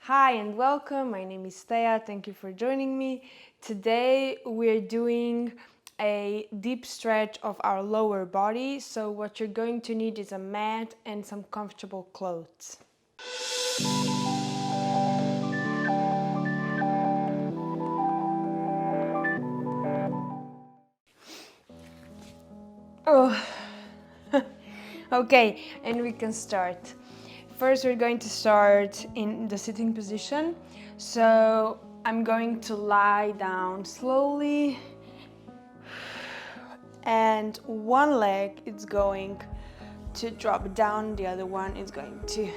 Hi and welcome, my name is Thea, thank you for joining me. Today we're doing a deep stretch of our lower body, so what you're going to need is a mat and some comfortable clothes. Oh, okay, and we can start. First, we're going to start in the sitting position. So I'm going to lie down slowly, and one leg is going to drop down, the other one is going to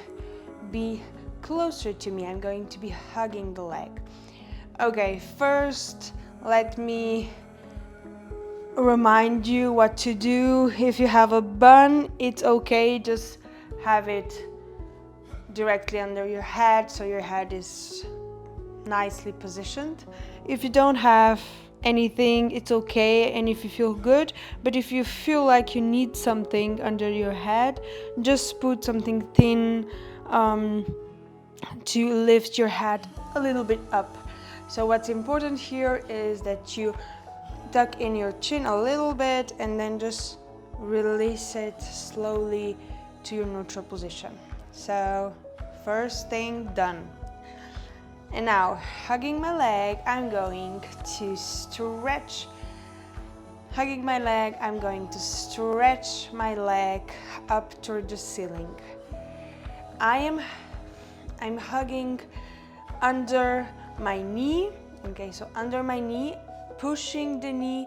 be closer to me. I'm going to be hugging the leg. Okay, first let me remind you what to do. If you have a bun, it's okay, just have it directly under your head so your head is nicely positioned. If you don't have anything, it's okay, and if you feel good, but if you feel like you need something under your head, just put something thin to lift your head a little bit up. So what's important here is that you tuck in your chin a little bit and then just release it slowly to your neutral position. So first thing done. And now, hugging my leg, I'm going to stretch. Hugging my leg, I'm going to stretch my leg up toward the ceiling. I'm hugging under my knee. Okay, so under my knee, pushing the knee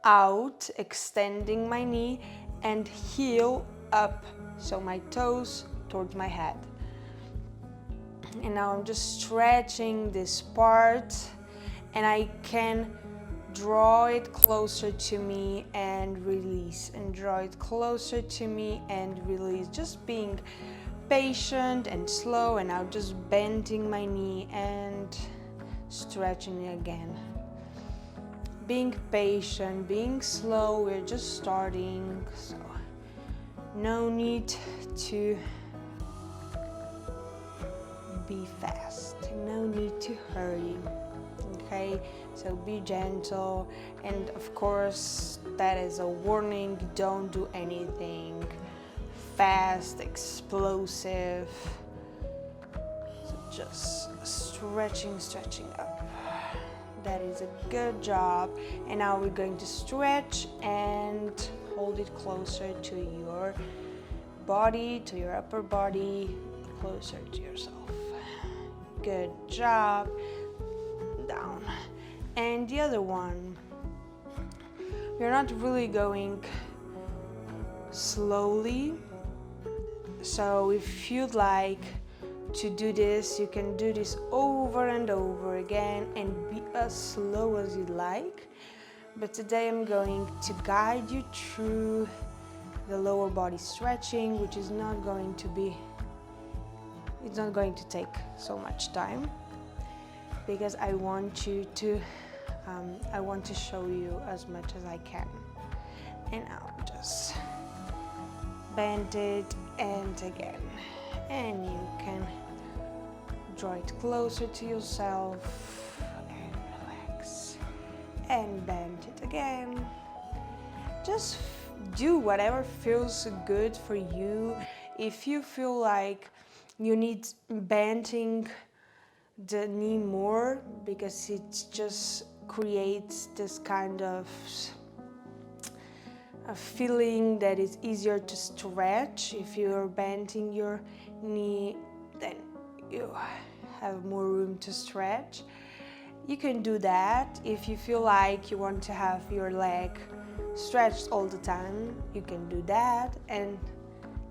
out, extending my knee, and heel up, so my toes towards my head. And now I'm just stretching this part, and I can draw it closer to me and release, and draw it closer to me and release, just being patient and slow. And now just bending my knee and stretching it again, being patient, being slow. We're just starting, so no need to be fast, no need to hurry. Okay, so be gentle, and of course that is a warning, don't do anything fast, explosive. So just stretching up. That is a good job. And now we're going to stretch and hold it closer to your body, to your upper body, closer to yourself. Good job. Down. And the other one, we're not really going slowly, so if you'd like to do this, you can do this over and over again and be as slow as you like. But today I'm going to guide you through the lower body stretching, which is not going to take so much time, because I want to show you as much as I can. And now just bend it, and again, and you can draw it closer to yourself and relax and bend it again. Just do whatever feels good for you. If you feel like you need bending the knee more because it just creates this kind of a feeling that is easier to stretch, if you're bending your knee, then you have more room to stretch. You can do that. If you feel like you want to have your leg stretched all the time, you can do that. And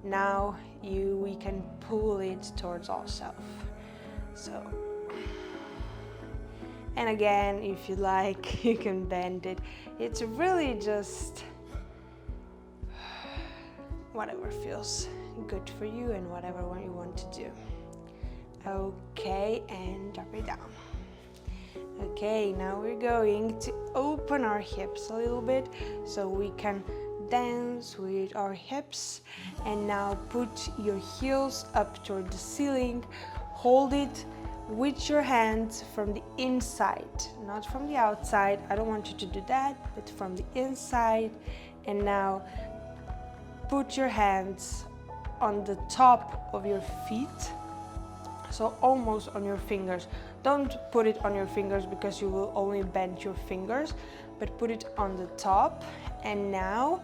now we can pull it towards ourselves. So, and again, if you like, you can bend it. It's really just whatever feels good for you and whatever one you want to do. Okay, and drop it down. Okay, now we're going to open our hips a little bit so we can dance with our hips. And now put your heels up toward the ceiling, hold it with your hands from the inside, not from the outside. I don't want you to do that, but from the inside. And now put your hands on the top of your feet, so almost on your fingers. Don't put it on your fingers because you will only bend your fingers, but put it on the top. And now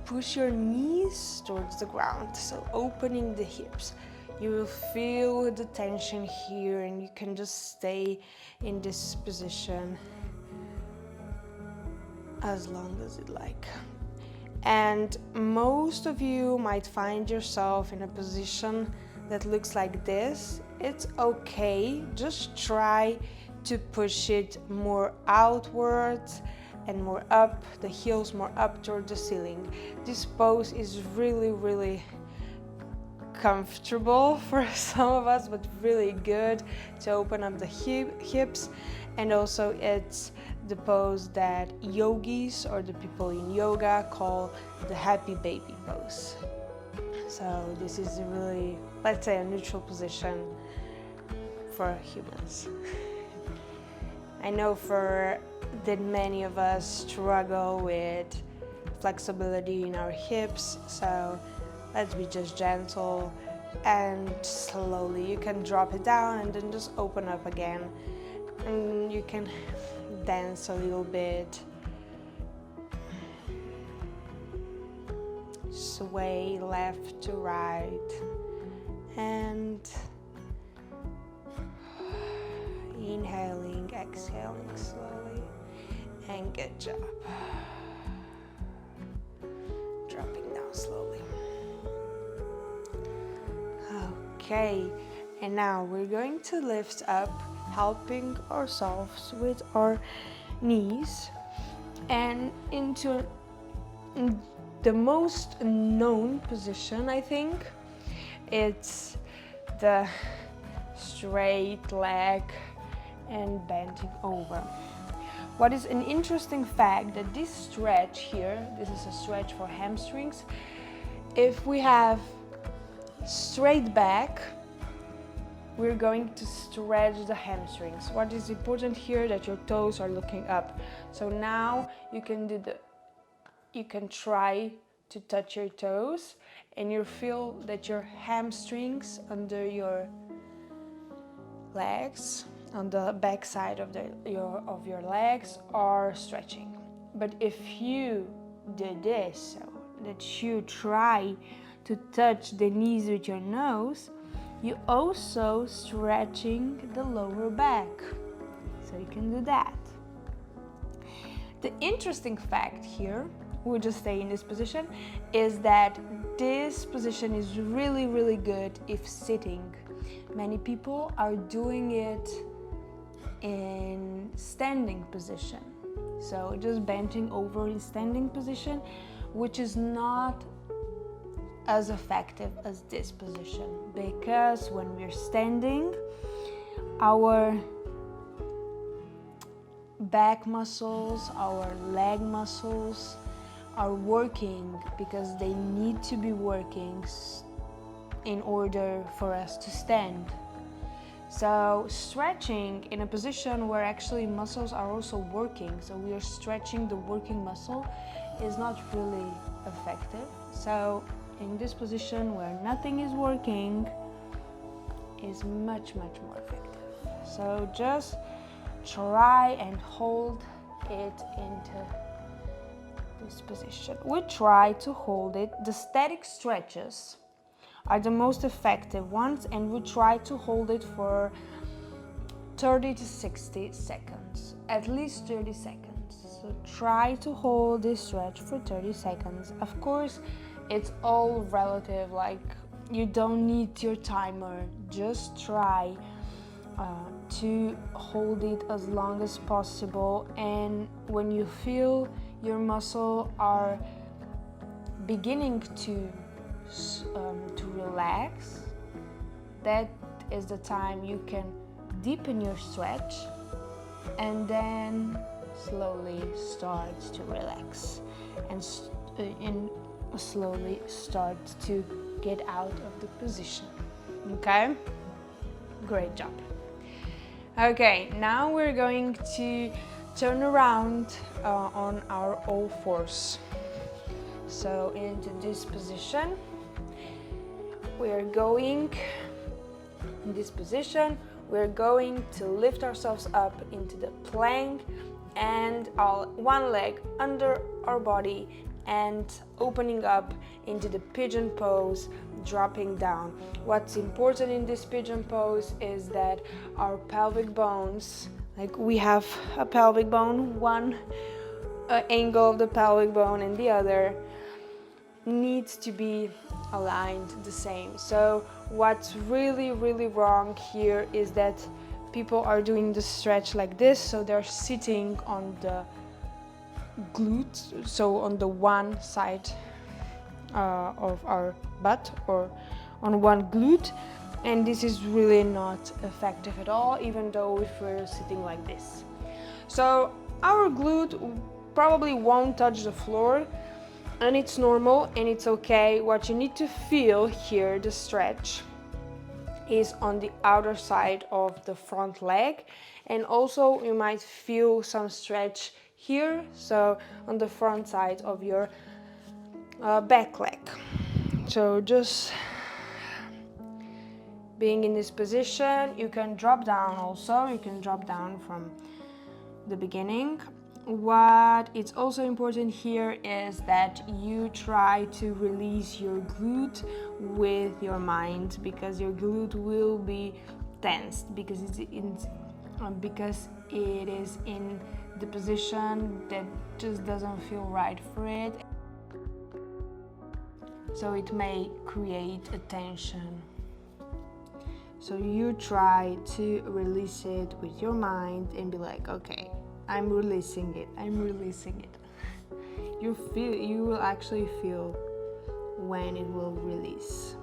push your knees towards the ground, so opening the hips. You will feel the tension here, and you can just stay in this position as long as you'd like. And most of you might find yourself in a position that looks like this. It's okay, just try to push it more outwards and more up, the heels more up toward the ceiling. This pose is really comfortable for some of us, but really good to open up the hips. And also it's the pose that yogis or the people in yoga call the happy baby pose. So this is really, let's say, a neutral position for humans. I know that many of us struggle with flexibility in our hips, so let's be just gentle and slowly. You can drop it down and then just open up again, and you can dance a little bit, sway left to right, and inhaling, exhaling slowly, and good job. Dropping down slowly. Okay, and now we're going to lift up, helping ourselves with our knees, and into the most known position, I think. It's the straight leg and bending over. What is an interesting fact that this stretch here, this is a stretch for hamstrings. If we have straight back, we're going to stretch the hamstrings. What is important here, that your toes are looking up. So now you can try to touch your toes, and you feel that your hamstrings under your legs, on the back side of your legs, are stretching. But if you do this, so that you try to touch the knees with your nose, you also stretching the lower back. So you can do that. The interesting fact here, we'll just stay in this position, is that this position is really good if sitting. Many people are doing it in standing position. So just bending over in standing position, which is not as effective as this position, because when we're standing, our back muscles, our leg muscles are working because they need to be working in order for us to stand. So stretching in a position where actually muscles are also working, so we are stretching the working muscle, is not really effective. So in this position where nothing is working is much more effective. So just try and hold it into this position. We try to hold it. The static stretches are the most effective ones, and we try to hold it for 30 to 60 seconds, at least 30 seconds. So try to hold this stretch for 30 seconds. Of course, it's all relative, like you don't need your timer, just try to hold it as long as possible. And when you feel your muscle are beginning to relax, that is the time you can deepen your stretch and then slowly start to relax and slowly start to get out of the position. Okay? Great job. Okay, now we're going to turn around on our all fours. So into this position, we're going, in this position, we're going to lift ourselves up into the plank and one leg under our body and opening up into the pigeon pose, dropping down. What's important in this pigeon pose is that our pelvic bones, like we have a pelvic bone, one angle of the pelvic bone and the other needs to be aligned the same. So what's really wrong here is that people are doing the stretch like this, so they're sitting on the glute, so on the one side of our butt or on one glute, and this is really not effective at all, even though if we're sitting like this. So our glute probably won't touch the floor, and it's normal and it's okay. What you need to feel here, the stretch, is on the outer side of the front leg, and also you might feel some stretch here, so on the front side of your back leg. So just being in this position, you can drop down also, you can drop down from the beginning. What is also important here is that you try to release your glute with your mind, because your glute will be tensed because it is in the position that just doesn't feel right for it. So it may create a tension. So you try to release it with your mind and be like, okay, I'm releasing it. You will actually feel when it will release.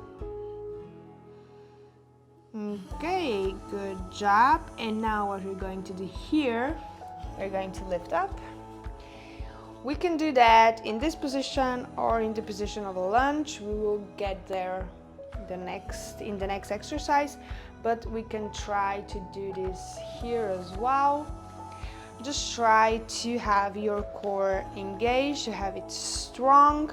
Okay, good job. And now what we're going to do here, we're going to lift up. We can do that in this position or in the position of a lunge. We will get there in the next exercise, but we can try to do this here as well. Just try to have your core engaged, to have it strong,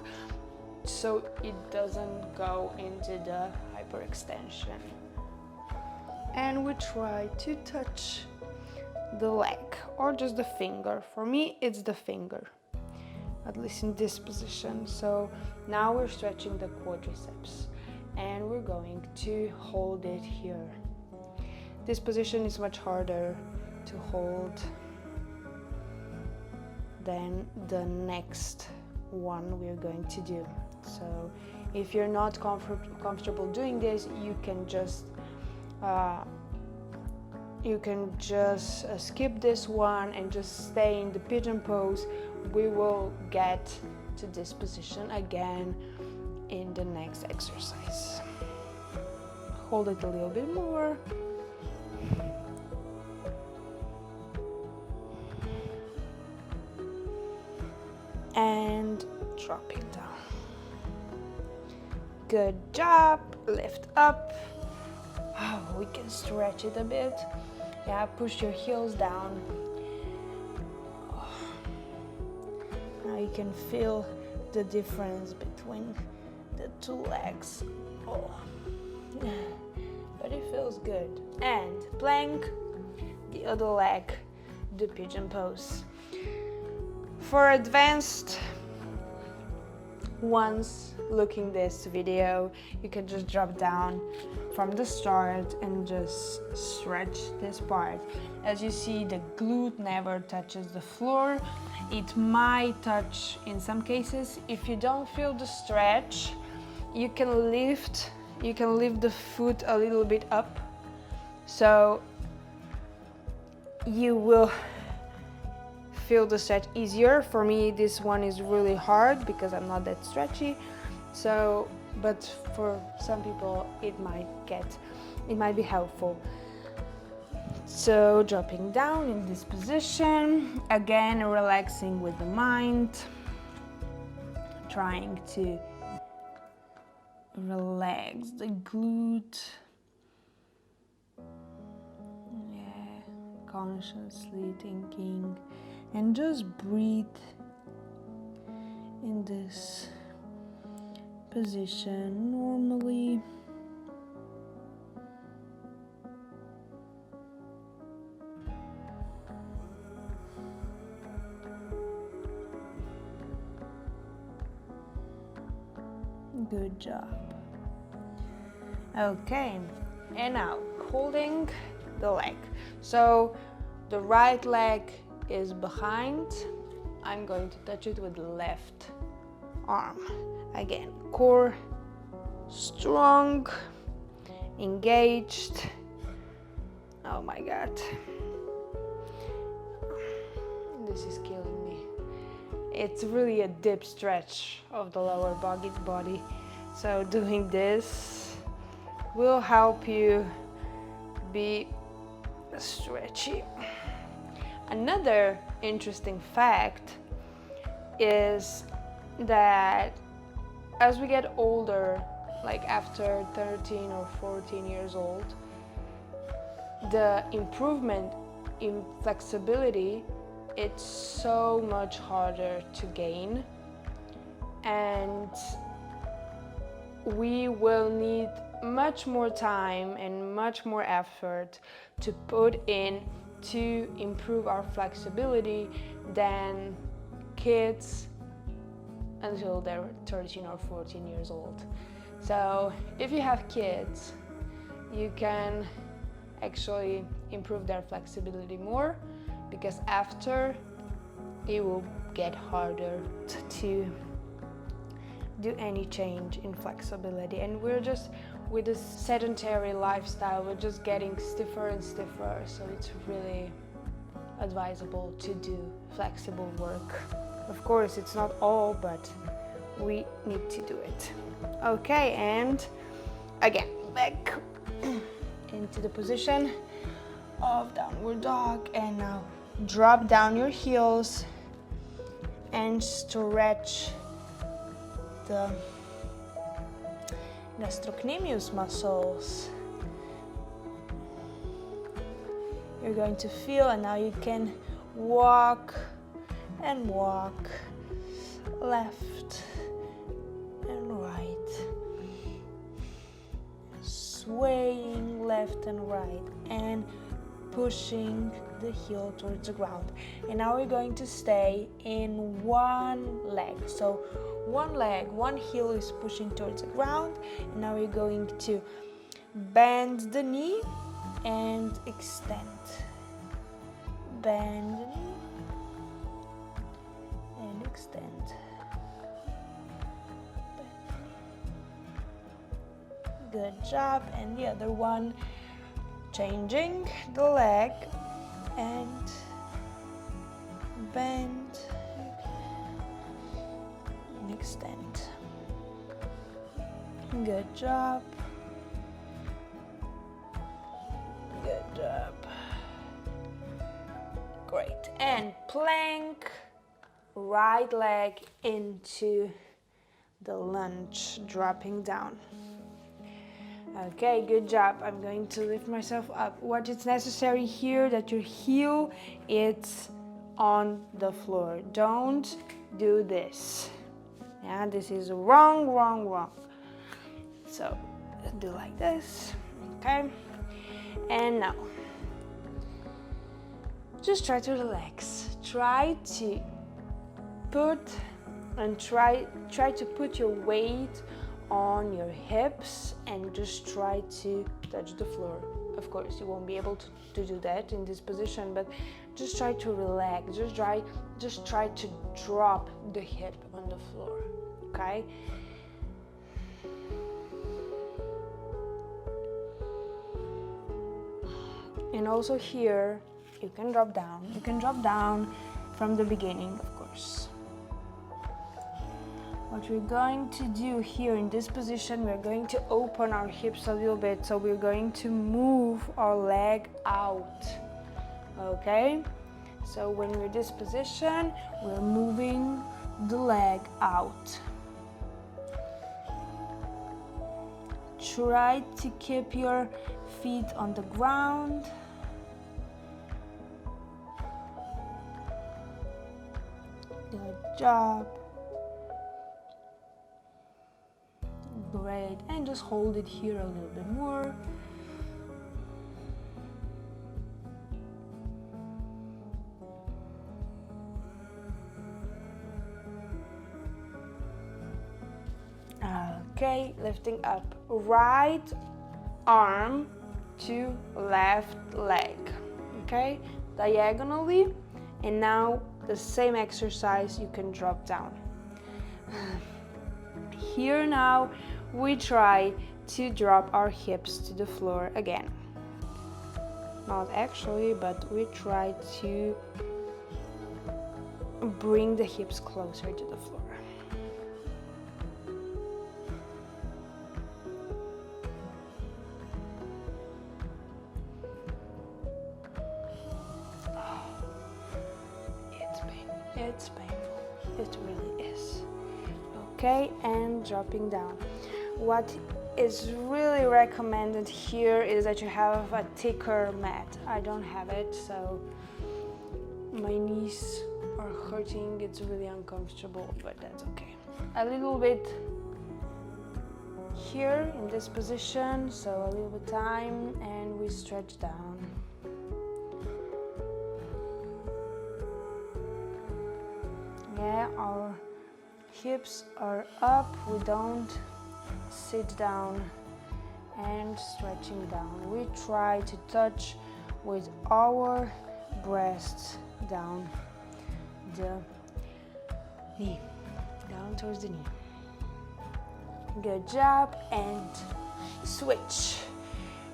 so it doesn't go into the hyperextension. And we try to touch the leg or just the finger. For me, it's the finger, at least in this position. So now we're stretching the quadriceps and we're going to hold it here. This position is much harder to hold than the next one we're going to do. So if you're not comfortable doing this, you can just skip this one and just stay in the pigeon pose. We will get to this position again in the next exercise. Hold it a little bit more. And drop it down. Good job. Lift up. Oh, we can stretch it a bit. Yeah, push your heels down. Oh. Now you can feel the difference between the two legs. Oh. But it feels good. And plank, the other leg, the pigeon pose. For advanced ones looking this video, you can just drop down from the start and just stretch this part. As you see, the glute never touches the floor. It might touch in some cases. If you don't feel the stretch, you can lift the foot a little bit up, so you will feel the stretch easier. For me, this one is really hard because I'm not that stretchy. So, but for some people, it might be helpful. So, dropping down in this position, again, relaxing with the mind, trying to relax the glute. Yeah. consciously thinking, and just breathe in this position normally. Good job. Okay, and now holding the leg. So the right leg is behind. I'm going to touch it with the left arm. Again, core strong, engaged. Oh my God. This is killing me. It's really a deep stretch of the lower body. So doing this will help you be stretchy. Another interesting fact is that as we get older, like after 13 or 14 years old, the improvement in flexibility, it's so much harder to gain, and we will need much more time and much more effort to put in to improve our flexibility than kids until they're 13 or 14 years old. So if you have kids, you can actually improve their flexibility more, because after it will get harder to do any change in flexibility. And we're just, with this sedentary lifestyle, we're just getting stiffer and stiffer, so it's really advisable to do flexible work. Of course, it's not all, but we need to do it. Okay, and again, back into the position of downward dog, and now drop down your heels and stretch the gastrocnemius muscles. You're going to feel, and now you can walk and walk left and right, swaying left and right, and pushing the heel towards the ground. And now we're going to stay in one leg. So one leg, one heel is pushing towards the ground, and now we're going to bend the knee and extend. Bend the knee and extend. Good job. And the other one, changing the leg and bend and extend. Good job. Good job. Great. And plank, right leg into the lunge, dropping down. Okay, good job. I'm going to lift myself up. What is necessary here, that your heel is on the floor. Don't do this. Yeah, this is wrong. So do like this, okay? And now, just try to relax. Try to put your weight on your hips and just try to touch the floor. Of course, you won't be able to do that in this position, but just try to relax. Just try to drop the hip on the floor, okay? And also here, you can drop down. You can drop down from the beginning, of course. What we're going to do here in this position, we're going to open our hips a little bit. So we're going to move our leg out, okay? So when we're in this position, we're moving the leg out. Try to keep your feet on the ground. job. Great, and just hold it here a little bit more. Okay, lifting up, right arm to left leg, okay, diagonally, and now the same exercise, you can drop down. Here now, we try to drop our hips to the floor again. Not actually, but we try to bring the hips closer to the floor. It's painful, it really is. Okay, and dropping down. What is really recommended here is that you have a thicker mat. I don't have it, so my knees are hurting. It's really uncomfortable, but that's okay. A little bit here in this position, so a little bit time, and we stretch down. Yeah, our hips are up, we don't sit down, and stretching down. We try to touch with our breasts down the knee, down towards the knee. Good job, and switch.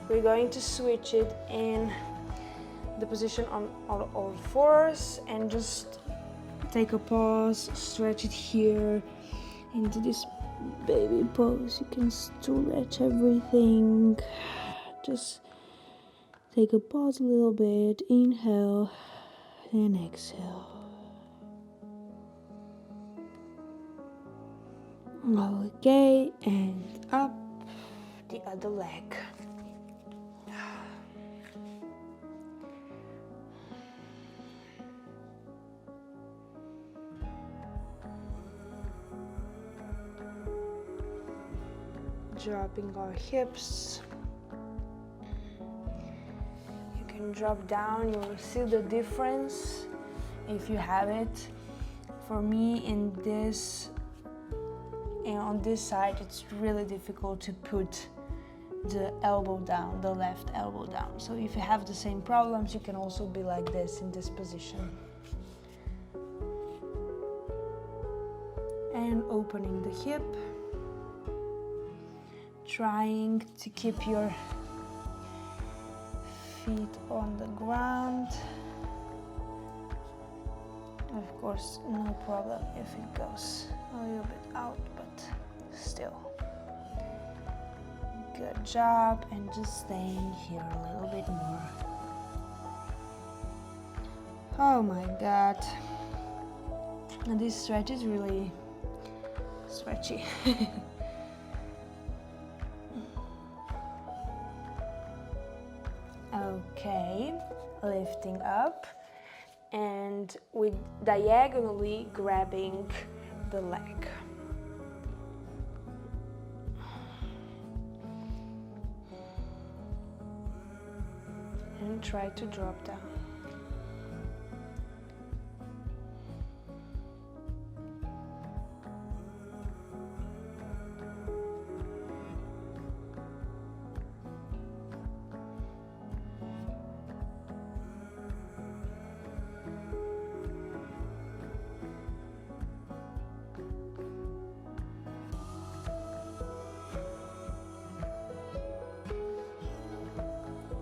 We're going to switch it in the position on all fours, and just take a pause, stretch it here into this baby pose. You can stretch everything. Just take a pause a little bit, inhale and exhale. Okay, and up the other leg. Dropping our hips. You can drop down, you will see the difference if you have it. For me, on this side, it's really difficult to put the elbow down, the left elbow down. So if you have the same problems, you can also be like this in this position. And opening the hip. Trying to keep your feet on the ground. Of course, no problem if it goes a little bit out, but still. Good job, and just staying here a little bit more. Oh my God. And this stretch is really stretchy. Okay, lifting up, and with diagonally grabbing the leg. And try to drop down.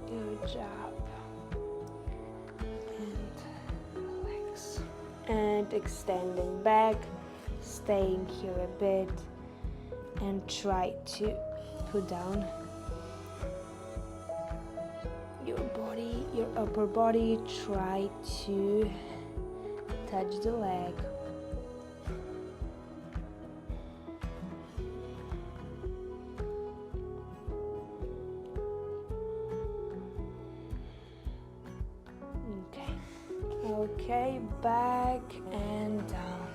Good job. And relax. And extending back, staying here a bit, and try to put down your body, your upper body. Try to touch the leg. Okay, back and down.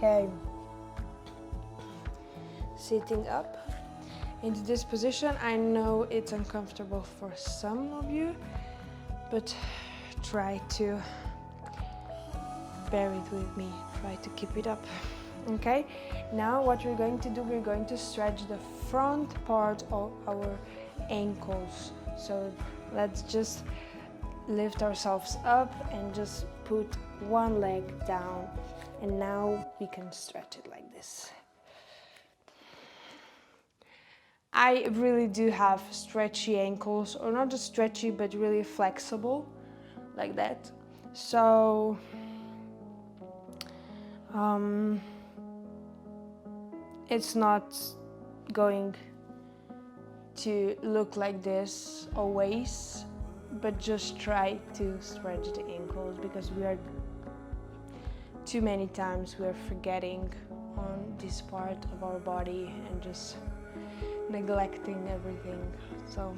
Okay. Sitting up into this position. I know it's uncomfortable for some of you, but try to bear it with me. Try to keep it up. Okay, now what we're going to do, we're going to stretch the front part of our ankles. So let's just lift ourselves up and just put one leg down, and now we can stretch it like this. I really do have stretchy ankles, or not just stretchy but really flexible like that. So it's not going to look like this always, but just try to stretch the ankles, because we are too many times we're forgetting on this part of our body and just neglecting everything. So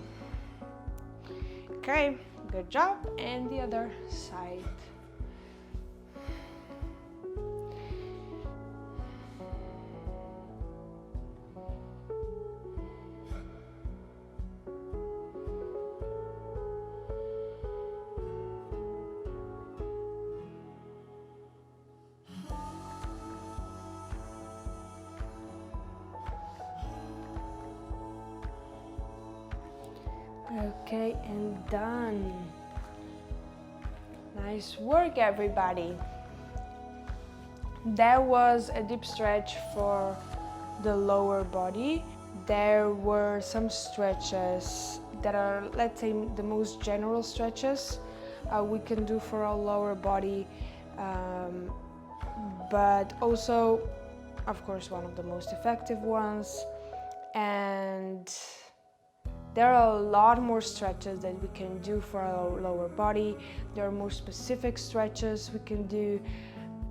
okay, good job. And the other side. Okay, and done. Nice work, everybody. That was a deep stretch for the lower body. There were some stretches that are, let's say, the most general stretches we can do for our lower body, but also, of course, one of the most effective ones. And there are a lot more stretches that we can do for our lower body. There are more specific stretches we can do.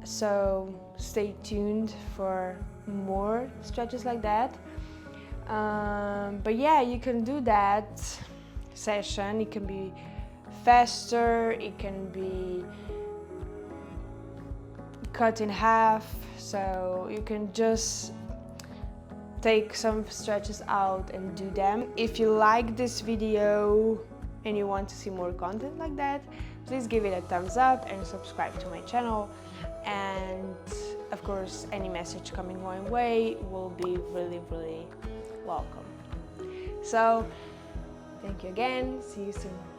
So stay tuned for more stretches like that. But yeah, you can do that session. It can be faster, it can be cut in half. So you can just take some stretches out and do them. If you like this video and you want to see more content like that, please give it a thumbs up and subscribe to my channel. And of course, any message coming my way will be really, really welcome. So thank you again. See you soon.